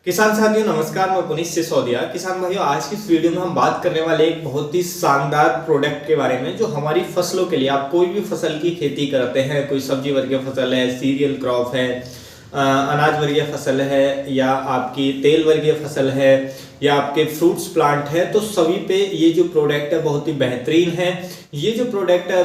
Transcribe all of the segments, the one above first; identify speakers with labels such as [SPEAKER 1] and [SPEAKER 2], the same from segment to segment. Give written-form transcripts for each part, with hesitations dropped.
[SPEAKER 1] किसान साथियों नमस्कार, मैं पुनीत सिसोदिया। किसान भाइयों, आज की इस वीडियो में हम बात करने वाले एक बहुत ही शानदार प्रोडक्ट के बारे में जो हमारी फसलों के लिए, आप कोई भी फसल की खेती करते हैं, कोई सब्जी वर्गीय फसल है, सीरियल क्रॉप है, अनाज वर्गीय फसल है, या आपकी तेल वर्गीय फसल है, या आपके फ्रूट्स प्लांट है, तो सभी पे ये जो प्रोडक्ट है बहुत ही बेहतरीन है। ये जो प्रोडक्ट है,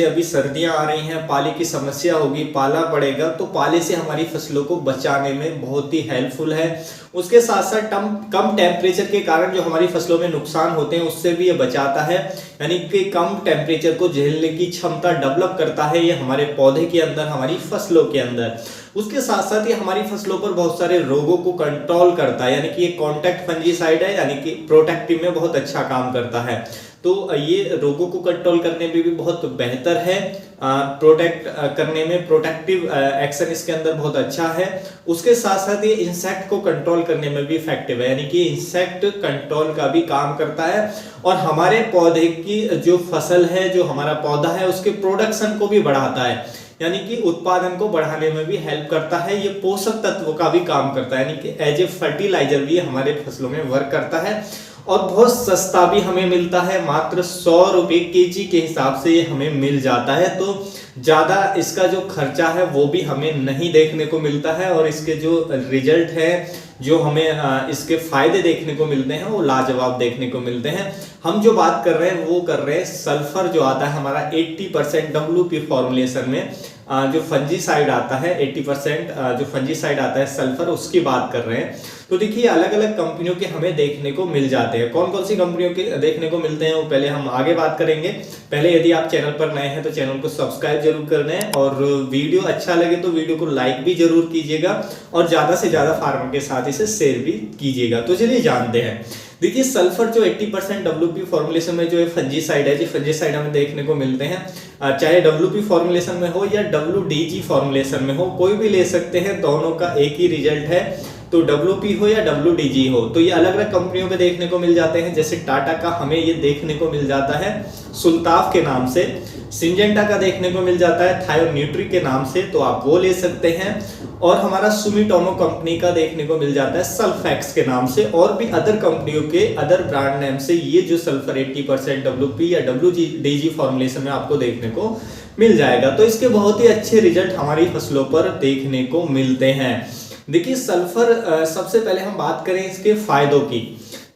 [SPEAKER 1] अभी सर्दियां आ रही हैं, पाले की समस्या होगी, पाला पड़ेगा, तो पाले से हमारी फसलों को बचाने में बहुत ही हेल्पफुल है। उसके साथ साथ कम टेम्परेचर के कारण जो हमारी फसलों में नुकसान होते हैं उससे भी ये बचाता है, यानी कि कम टेम्परेचर को झेलने की क्षमता डेवलप करता है ये हमारे पौधे के अंदर, हमारी फसलों के अंदर। उसके साथ साथ ये हमारी फसलों पर बहुत सारे रोगों को कंट्रोल करता है, यानी कि ये कॉन्टैक्ट फंजीसाइड है, यानी कि प्रोटेक्टिव में बहुत अच्छा काम करता है। तो ये रोगों को कंट्रोल करने में भी बहुत बेहतर है, प्रोटेक्ट करने में प्रोटेक्टिव एक्शन इसके अंदर बहुत अच्छा है। उसके साथ साथ ये इंसेक्ट को कंट्रोल करने में भी इफेक्टिव है, यानी कि इंसेक्ट कंट्रोल का भी काम करता है और हमारे पौधे की जो फसल है, जो हमारा पौधा है, उसके प्रोडक्शन को भी बढ़ाता है, यानी कि उत्पादन को बढ़ाने में भी हेल्प करता है। ये पोषक तत्वों का भी काम करता है, यानी कि एज ए फर्टिलाइजर भी हमारे फसलों में वर्क करता है और बहुत सस्ता भी हमें मिलता है। मात्र 100 रुपए केजी के हिसाब से ये हमें मिल जाता है, तो ज्यादा इसका जो खर्चा है वो भी हमें नहीं देखने को मिलता है और इसके जो रिजल्ट है, जो हमें इसके फायदे देखने को मिलते हैं, वो लाजवाब देखने को मिलते हैं। हम जो बात कर रहे हैं वो कर रहे हैं सल्फर जो आता है हमारा 80% WP फॉर्मुलेशन में, जो फंजीसाइड आता है 80% जो फंजीसाइड आता है सल्फर, उसकी बात कर रहे हैं। तो देखिए अलग अलग कंपनियों के हमें देखने को मिल जाते हैं। कौन कौन सी कंपनियों के देखने को मिलते हैं वो पहले हम आगे बात करेंगे। पहले यदि आप चैनल पर नए हैं तो चैनल को सब्सक्राइब जरूर करना है और वीडियो अच्छा लगे तो वीडियो को लाइक भी जरूर कीजिएगा और ज्यादा से ज्यादा फार्मर के साथ इसे शेयर भी कीजिएगा। तो चलिए जानते हैं। देखिए सल्फर जो 80% WP फॉर्मुलेशन में जो फंजीसाइड है, जो फंजीसाइड हमें देखने को मिलते हैं, चाहे WP फॉर्मुलेशन में हो या WDG फॉर्मुलेशन में हो, कोई भी ले सकते हैं, दोनों का एक ही रिजल्ट है। तो WP हो या WDG हो, तो ये अलग अलग कंपनियों पे देखने को मिल जाते हैं। जैसे टाटा का हमें ये देखने को मिल जाता है सुल्ताफ के नाम से, सिंजेंटा का देखने को मिल जाता है थायोन्यूट्री के नाम से, तो आप वो ले सकते हैं। और हमारा सुमिटोमो कंपनी का देखने को मिल जाता है सल्फेक्स के नाम से, और भी अदर कंपनियों के अदर ब्रांड नेम से ये जो सल्फर 80% WP या WDG फॉर्मुलेशन में आपको देखने को मिल जाएगा। तो इसके बहुत ही अच्छे रिजल्ट हमारी फसलों पर देखने को मिलते हैं। देखिए सल्फर, सबसे पहले हम बात करें इसके फायदों की,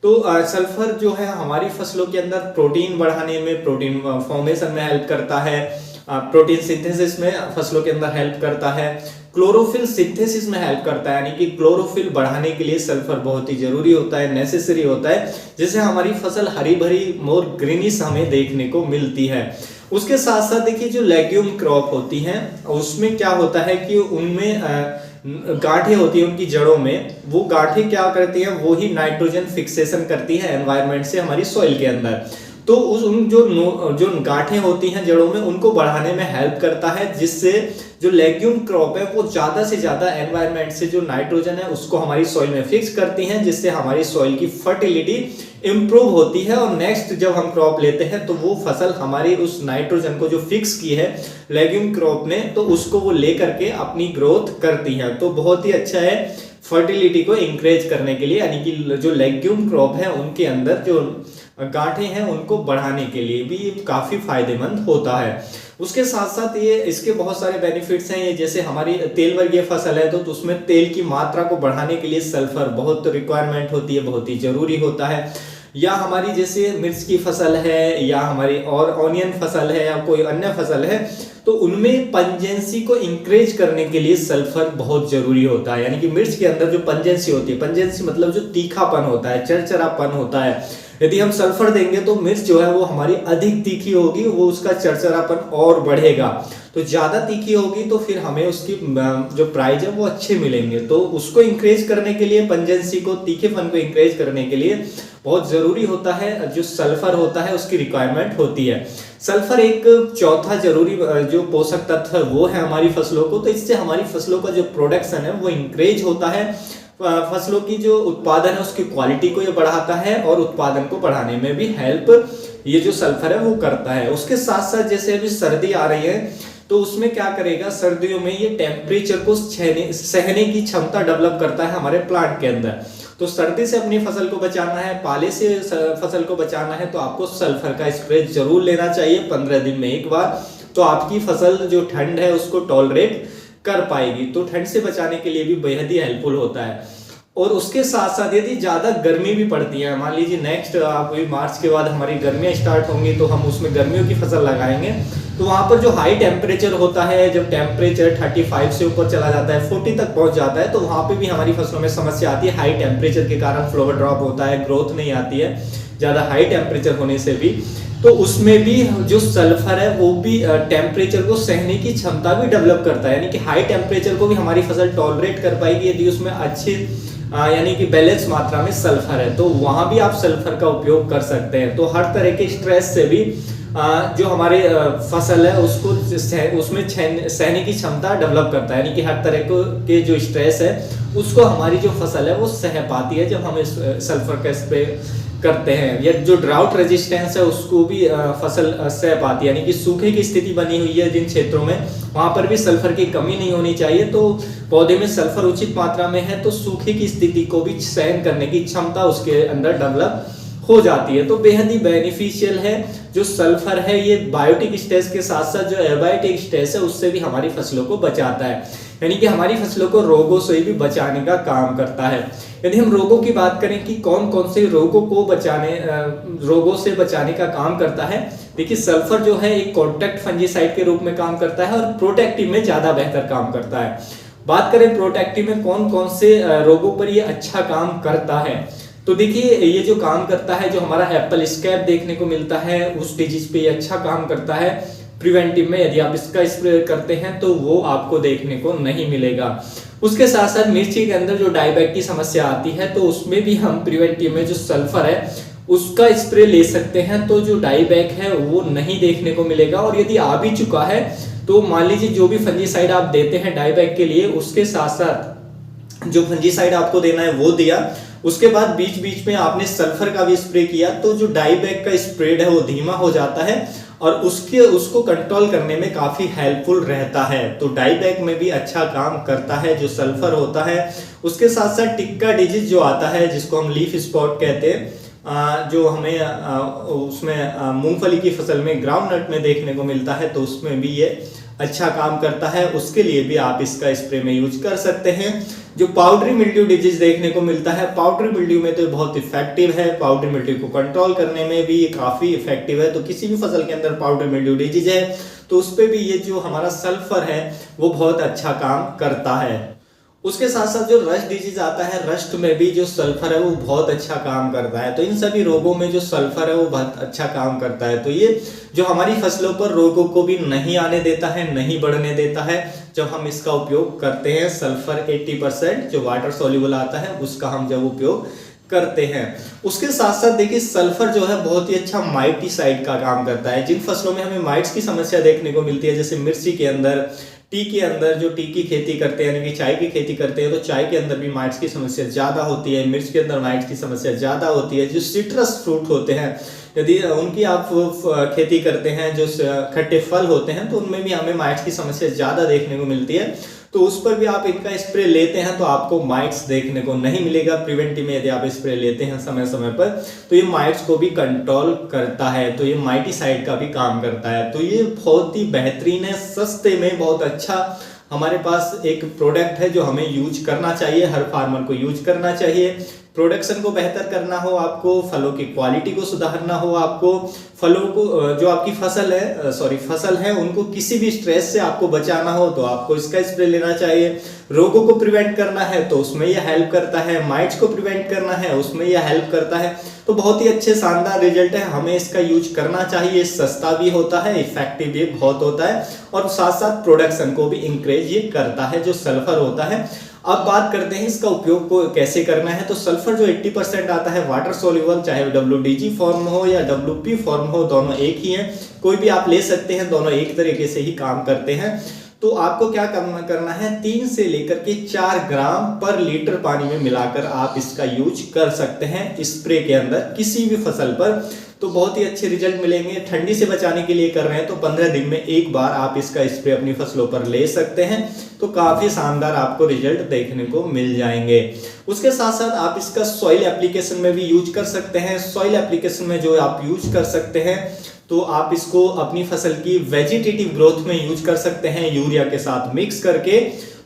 [SPEAKER 1] तो सल्फर जो है हमारी फसलों के अंदर प्रोटीन बढ़ाने में, प्रोटीन फॉर्मेशन में हेल्प करता है, प्रोटीन सिंथेसिस में फसलों के अंदर हेल्प करता है, क्लोरोफिल सिंथेसिस में हेल्प करता है, यानी कि क्लोरोफिल बढ़ाने के लिए सल्फर बहुत ही जरूरी होता है, नेसेसरी होता है, जिससे हमारी फसल हरी भरी मोर ग्रीनिश हमें देखने को मिलती है। उसके साथ साथ देखिए जो लेग्यूम क्रॉप होती हैं उसमें क्या होता है कि उनमें गांठें होती है उनकी जड़ों में, वो गांठें क्या करती हैं, वो ही नाइट्रोजन फिक्सेशन करती है एनवायरनमेंट से हमारी सॉइल के अंदर। तो उन जो गांठें होती हैं जड़ों में, उनको बढ़ाने में हेल्प करता है, जिससे जो लेग्यूम क्रॉप है वो ज्यादा से ज्यादा एनवायरनमेंट से जो नाइट्रोजन है उसको हमारी सॉइल में फिक्स करती हैं, जिससे हमारी सॉइल की फर्टिलिटी इंप्रूव होती है। और नेक्स्ट जब हम क्रॉप लेते हैं तो वो फसल हमारी उस नाइट्रोजन को जो फिक्स की है लेग्यूम क्रॉप ने, तो उसको वो लेकर के अपनी ग्रोथ करती है। तो बहुत ही अच्छा है फर्टिलिटी को इंकरेज करने के लिए, यानी कि जो लेग्यूम क्रॉप है उनके अंदर जो गांठें हैं उनको बढ़ाने के लिए भी काफी फायदेमंद होता है। उसके साथ साथ ये इसके बहुत सारे बेनिफिट्स हैं। ये जैसे हमारी तेल वर्गीय फसल है तो उसमें तेल की मात्रा को बढ़ाने के लिए सल्फर बहुत रिक्वायरमेंट होती है, बहुत ही जरूरी होता है। या हमारी जैसे मिर्च की फसल है, या हमारी और ऑनियन फसल है, या कोई अन्य फसल है, तो उनमें पंजेंसी को इंक्रेज करने के लिए सल्फर बहुत जरूरी होता है। यानी कि मिर्च के अंदर जो पंजेंसी होती है, पंजेंसी मतलब जो तीखापन होता है, चरचरापन होता है, यदि हम सल्फर देंगे तो मिर्च जो है वो हमारी अधिक तीखी होगी, वो उसका चरचरापन और बढ़ेगा। तो ज्यादा तीखी होगी तो फिर हमें उसकी जो प्राइस है वो अच्छे मिलेंगे। तो उसको इंक्रेज करने के लिए, पंजेंसी को, तीखेपन को इंक्रेज करने के लिए बहुत जरूरी होता है, जो सल्फर होता है उसकी रिक्वायरमेंट होती है। सल्फर एक चौथा जरूरी जो पोषक तत्व है वो है हमारी फसलों को, तो इससे हमारी फसलों का जो प्रोडक्शन है वो इंक्रेज होता है, फसलों की जो उत्पादन है उसकी क्वालिटी को ये बढ़ाता है और उत्पादन को बढ़ाने में भी हेल्प ये जो सल्फर है वो करता है। उसके साथ साथ जैसे अभी सर्दी आ रही है तो उसमें क्या करेगा, सर्दियों में ये टेम्परेचर को सहने की क्षमता डेवलप करता है हमारे प्लांट के अंदर। तो सर्दी से अपनी फसल को बचाना है, पाले से फसल को बचाना है, तो आपको सल्फर का स्प्रे जरूर लेना चाहिए 15 दिन में एक बार। तो आपकी फसल जो ठंड है उसको टॉलरेट कर पाएगी। तो ठंड से बचाने के लिए भी बेहद ही हेल्पफुल होता है। और उसके साथ साथ यदि ज्यादा गर्मी भी पड़ती है, मान लीजिए नेक्स्ट अभी मार्च के बाद हमारी गर्मियां स्टार्ट होंगी, तो हम उसमें गर्मियों की फसल लगाएंगे, तो वहां पर जो हाई टेम्परेचर होता है, जब टेम्परेचर 35 से ऊपर चला जाता है, 40 तक पहुंच जाता है, तो वहां पे भी हमारी फसलों में समस्या आती है। हाई टेम्परेचर के कारण फ्लावर ड्रॉप होता है, ग्रोथ नहीं आती है ज्यादा हाई टेम्परेचर होने से भी। तो उसमें भी जो सल्फर है वो भी टेम्परेचर को सहने की क्षमता भी डेवलप करता है, यानी कि हाई टेम्परेचर को भी हमारी फसल टॉलरेट कर पाएगी यदि उसमें अच्छे यानी कि बैलेंस मात्रा में सल्फर है। तो वहां भी आप सल्फर का उपयोग कर सकते हैं। तो हर तरह के स्ट्रेस से भी जो हमारे फसल है उसको उसमें सहने की क्षमता डेवलप करता है, यानी कि हर तरह के जो स्ट्रेस है उसको हमारी जो फसल है वो सह पाती है जब हम इस सल्फर का स्प्रे करते हैं। या जो ड्राउट रेजिस्टेंस है उसको भी फसल सह पाती है, यानी कि सूखे की स्थिति बनी हुई है जिन क्षेत्रों में, वहां पर भी सल्फर की कमी नहीं होनी चाहिए। तो पौधे में सल्फर उचित मात्रा में है तो सूखे की स्थिति को भी सहन करने की क्षमता उसके अंदर डेवलप हो जाती है। तो बेहद ही बेनिफिशियल है जो सल्फर है। ये बायोटिक स्ट्रेस के साथ साथ जो एबायोटिक स्ट्रेस है उससे भी हमारी फसलों को बचाता है, यानी कि हमारी फसलों को रोगों से भी बचाने का काम करता है। यदि हम रोगों की बात करें कि कौन कौन से रोगों को रोगों से बचाने का काम करता है, देखिए सल्फर जो है एक कॉन्टैक्ट फंजीसाइड के रूप में काम करता है और प्रोटेक्टिव में ज्यादा बेहतर काम करता है। बात करें प्रोटेक्टिव में कौन कौन से रोगों पर ये अच्छा काम करता है, तो देखिए ये जो काम करता है, जो हमारा एप्पल स्कैब देखने को मिलता है उस डिजीज पे ये अच्छा काम करता है। प्रिवेंटिव में यदि आप इसका स्प्रे करते हैं तो वो आपको देखने को नहीं मिलेगा। उसके साथ साथ मिर्ची के अंदर जो डाईबैक की समस्या आती है तो उसमें भी हम प्रिवेंटिव में जो सल्फर है उसका स्प्रे ले सकते हैं, तो जो डाईबैक है वो नहीं देखने को मिलेगा। और यदि आ भी चुका है तो मान लीजिए जो भी फंजीसाइड आप देते हैं डाईबैक के लिए, उसके साथ साथ जो फंजीसाइड आपको देना है वो दिया, उसके बाद बीच बीच में आपने सल्फर का भी स्प्रे किया, तो जो डाईबैक का स्प्रेड है वो धीमा हो जाता है और उसको कंट्रोल करने में काफी हेल्पफुल रहता है। तो डाईबैक में भी अच्छा काम करता है जो सल्फर होता है। उसके साथ साथ टिक्का डिजीज जो आता है जिसको हम लीफ स्पॉट कहते हैं, जो हमें उसमें मूंगफली की फसल में ग्राउंड नट में देखने को मिलता है, तो उसमें भी ये अच्छा काम करता है। उसके लिए भी आप इसका स्प्रे में यूज कर सकते हैं। जो पाउडरी मिल्ड्यू डिजीज देखने को मिलता है, पाउडरी मिल्ड्यू में तो बहुत इफेक्टिव है, पाउडरी मिल्ड्यू को कंट्रोल करने में भी ये काफी इफेक्टिव है। तो किसी भी फसल के अंदर पाउडरी मिल्ड्यू डिजीज है तो उस पर भी ये जो हमारा सल्फर है वो बहुत अच्छा काम करता है। उसके साथ साथ जो रस्ट डिजीज आता है, रस्ट में भी जो सल्फर है वो बहुत अच्छा काम करता है। तो इन सभी रोगों में जो सल्फर है वो बहुत अच्छा काम करता है। तो ये जो हमारी फसलों पर रोगों को भी नहीं आने देता है, नहीं बढ़ने देता है जब हम इसका उपयोग करते हैं। सल्फर 80% जो वाटर सोल्यूबल आता है उसका हम जब उपयोग करते हैं। उसके साथ साथ देखिए सल्फर जो है बहुत ही अच्छा माइटिसाइड का काम करता है। जिन फसलों में हमें माइट्स की समस्या देखने को मिलती है, जैसे मिर्ची के अंदर, टी के अंदर, जो टी की खेती करते हैं यानी कि चाय की खेती करते हैं, तो चाय के अंदर भी माइट्स की समस्या ज्यादा होती है, मिर्च के अंदर माइट्स की समस्या ज्यादा होती है। जो सिट्रस फ्रूट होते हैं यदि उनकी आप खेती करते हैं, जो खट्टे फल होते हैं, तो उनमें भी हमें माइट्स की समस्या ज्यादा देखने को मिलती है। तो उस पर भी आप इनका स्प्रे लेते हैं तो आपको माइट्स देखने को नहीं मिलेगा। प्रिवेंटिव में यदि आप स्प्रे लेते हैं समय समय पर तो ये माइट्स को भी कंट्रोल करता है। तो ये माइटिसाइड का भी काम करता है। तो ये बहुत ही बेहतरीन है, सस्ते में बहुत अच्छा हमारे पास एक प्रोडक्ट है जो हमें यूज करना चाहिए, हर फार्मर को यूज करना चाहिए। प्रोडक्शन को बेहतर करना हो आपको, फलों की क्वालिटी को सुधारना हो आपको, फलों को जो आपकी फसल है उनको किसी भी स्ट्रेस से आपको बचाना हो तो आपको इसका स्प्रे लेना चाहिए। रोगों को प्रिवेंट करना है तो उसमें यह हेल्प करता है, माइट्स को प्रिवेंट करना है उसमें यह हेल्प करता है। तो बहुत ही अच्छे शानदार रिजल्ट है, हमें इसका यूज करना चाहिए। सस्ता भी होता है, इफेक्टिव भी बहुत होता है और साथ साथ प्रोडक्शन को भी इंक्रेज ये करता है जो सल्फर होता है। अब बात करते हैं इसका उपयोग को कैसे करना है। तो सल्फर जो 80% आता है वाटर सोल्यूबल, चाहे WDG फॉर्म हो या WP फॉर्म हो, दोनों एक ही हैं, कोई भी आप ले सकते हैं, दोनों एक तरीके से ही काम करते हैं। तो आपको क्या करना है, 3 से लेकर के 4 ग्राम पर लीटर पानी में मिलाकर आप इसका यूज कर सकते हैं स्प्रे के अंदर किसी भी फसल पर। तो बहुत ही अच्छे रिजल्ट मिलेंगे। ठंडी से बचाने के लिए कर रहे हैं तो 15 दिन में एक बार आप इसका स्प्रे अपनी फसलों पर ले सकते हैं, तो काफी शानदार आपको रिजल्ट देखने को मिल जाएंगे। उसके साथ साथ आप इसका सॉइल एप्लीकेशन में भी यूज कर सकते हैं। सॉइल एप्लीकेशन में जो आप यूज कर सकते हैं तो आप इसको अपनी फसल की वेजिटेटिव ग्रोथ में यूज कर सकते हैं यूरिया के साथ मिक्स करके,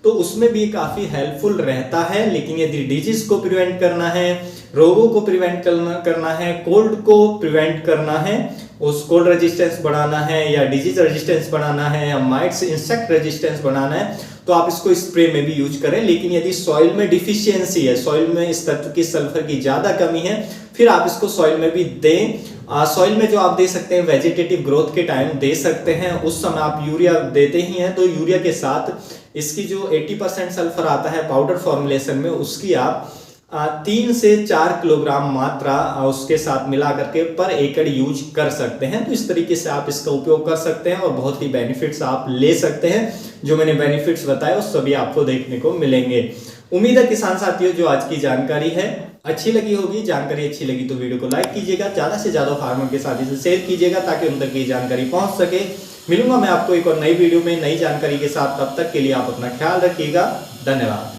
[SPEAKER 1] तो उसमें भी काफी हेल्पफुल रहता है। लेकिन यदि डिजीज को प्रिवेंट करना है, रोगों को प्रिवेंट करना है, कोल्ड को प्रिवेंट करना है, उस कोल्ड रेजिस्टेंस बढ़ाना है या डिजीज रेजिस्टेंस बढ़ाना है या माइट्स इंसेक्ट रेजिस्टेंस बढ़ाना है, तो आप इसको स्प्रे में भी यूज करें। लेकिन यदि सॉइल में डिफिशियंसी है, सॉइल में इस तत्व की सल्फर की ज्यादा कमी है, फिर आप इसको सॉइल में भी दें। सॉइल में जो आप दे सकते हैं वेजिटेटिव ग्रोथ के टाइम दे सकते हैं, उस समय आप यूरिया देते ही हैं, तो यूरिया के साथ इसकी जो 80% सल्फर आता है पाउडर फॉर्मुलेशन में, उसकी आप 3 से 4 किलोग्राम मात्रा उसके साथ मिला करके पर एकड़ यूज कर सकते हैं। तो इस तरीके से आप इसका उपयोग कर सकते हैं और बहुत ही बेनिफिट्स आप ले सकते हैं। जो मैंने बेनिफिट्स बताए वो सभी आपको देखने को मिलेंगे। उम्मीद है किसान साथियों जो आज की जानकारी है अच्छी लगी होगी। जानकारी अच्छी लगी तो वीडियो को लाइक कीजिएगा, ज्यादा से ज्यादा फार्मर के साथ इसे शेयर कीजिएगा ताकि उन तक ये जानकारी पहुंच सके। मिलूंगा मैं आपको एक और नई वीडियो में नई जानकारी के साथ, तब तक के लिए आप अपना ख्याल रखिएगा। धन्यवाद।